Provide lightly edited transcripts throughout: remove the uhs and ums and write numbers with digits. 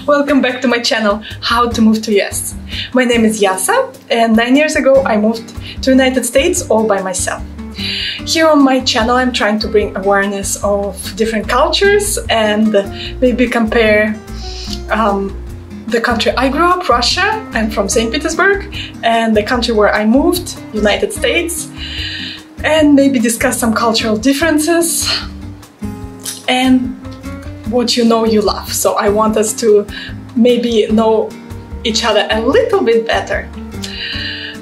Welcome back to my channel, How to Move to US. My name is Yasa, and 9 years ago I moved to United States all by myself. Here on my channel I'm trying to bring awareness of different cultures and maybe compare the country I grew up, Russia, I'm from Saint Petersburg, and the country where I moved, United States, and maybe discuss some cultural differences and what you know you love. So I want us to maybe know each other a little bit better.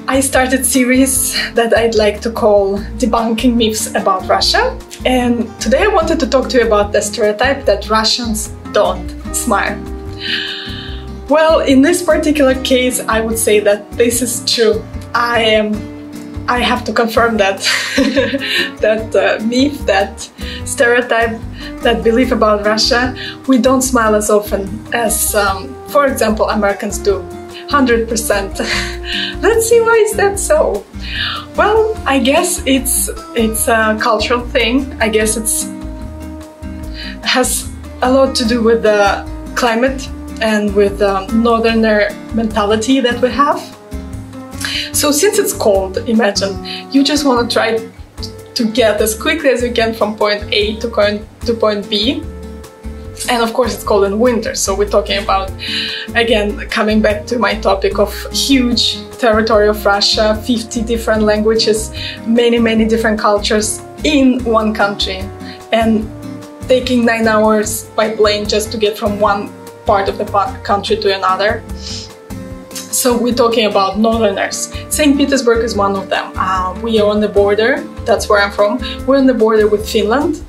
I started a series that I'd like to call Debunking Myths about Russia, and today I wanted to talk to you about the stereotype that Russians don't smile. Well, in this particular case I would say that this is true. I have to confirm that that myth, that stereotype, that belief about Russia. We don't smile as often as, for example, Americans do. 100%. Let's see why is that so? Well, I guess it's a cultural thing. I guess it has a lot to do with the climate and with the northerner mentality that we have. So since it's cold, imagine, you just want to try to get as quickly as you can from point A to point B. And of course it's cold in winter, so we're talking about, again, coming back to my topic of huge territory of Russia, 50 different languages, many different cultures in one country, and taking 9 hours by plane just to get from one part of the country to another. So we're talking about northerners. Saint Petersburg is one of them. We are on the border, that's where I'm from. We're on the border with Finland.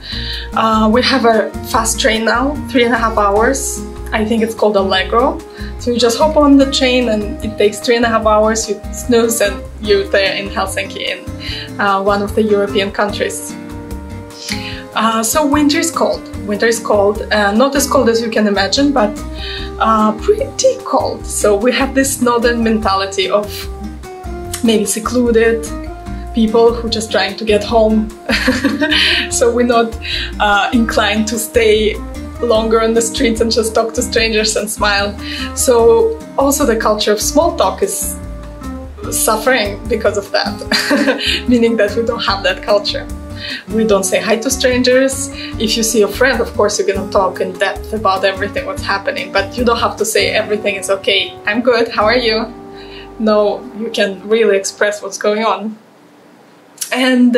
We have a fast train now, 3.5 hours. I think it's called Allegro. So you just hop on the train and it takes 3.5 hours, you snooze and you're there in Helsinki, in one of the European countries. So winter is cold. Winter is cold, not as cold as you can imagine, but pretty cold. So we have this northern mentality of maybe secluded people who just trying to get home. So we're not inclined to stay longer on the streets and just talk to strangers and smile. So also the culture of small talk is suffering because of that, meaning that we don't have that culture. We don't say hi to strangers. If you see a friend, of course you're gonna talk in depth about everything what's happening, but you don't have to say everything is okay. I'm good, how are you? No, you can really express what's going on. And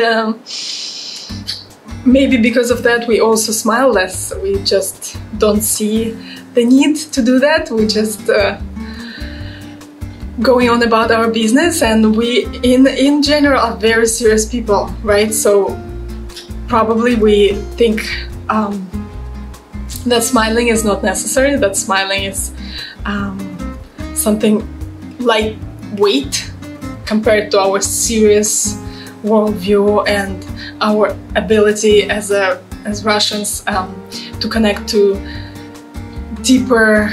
maybe because of that we also smile less. We just don't see the need to do that. We just going on about our business, and we in general are very serious people, right? So probably we think that smiling is not necessary, that smiling is something lightweight compared to our serious worldview and our ability as Russians to connect to deeper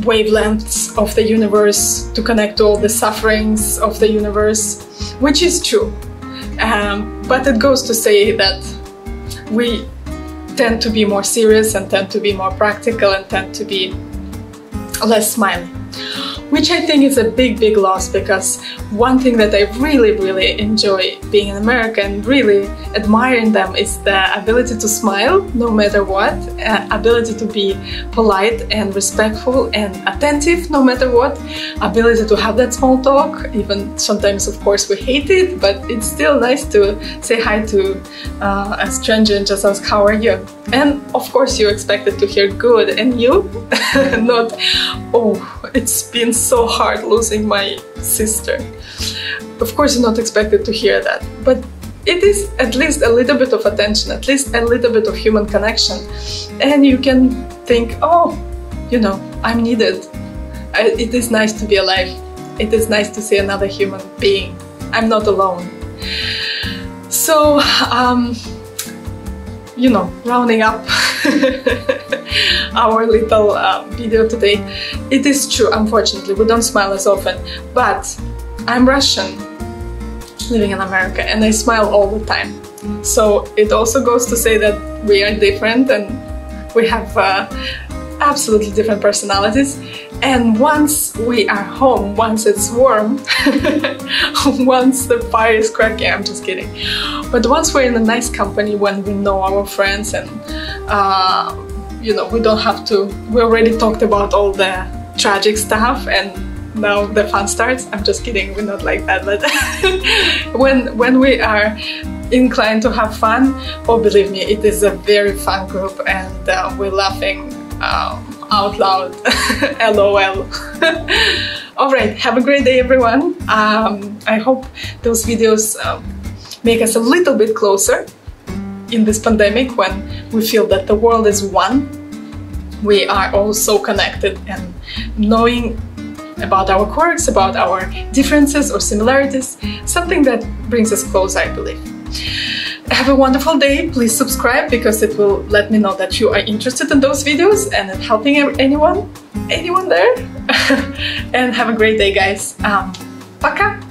wavelengths of the universe, to connect to all the sufferings of the universe, which is true. But it goes to say that we tend to be more serious and tend to be more practical and tend to be less smiley, which I think is a big loss, because one thing that I really enjoy being in America and really admiring them is the ability to smile no matter what, ability to be polite and respectful and attentive no matter what, ability to have that small talk, even sometimes of course we hate it, but it's still nice to say hi to a stranger and just ask how are you, and of course you're expected to hear good and you, not oh it's been so hard losing my sister. Of course you're not expected to hear that, but it is at least a little bit of attention, at least a little bit of human connection, and you can think, oh, you know, I'm needed. It is nice to be alive. It is nice to see another human being. I'm not alone. So, you know, rounding up our little video today, it is true, unfortunately, we don't smile as often, but I'm Russian living in America and I smile all the time. So it also goes to say that we are different and We have absolutely different personalities, and once we are home, once it's warm, once the fire is cracking, I'm just kidding, but once we're in a nice company, when we know our friends, and you know, we don't have to, we already talked about all the tragic stuff and now the fun starts. I'm just kidding, we're not like that, but when we are inclined to have fun, oh, believe me, it is a very fun group, and we're laughing out loud. LOL. Alright, have a great day, everyone. I hope those videos make us a little bit closer in this pandemic, when we feel that the world is one. We are all so connected, and knowing about our quirks, about our differences or similarities, something that brings us close, I believe. Have a wonderful day. Please subscribe, because it will let me know that you are interested in those videos and in helping anyone there. And have a great day, guys. Пока!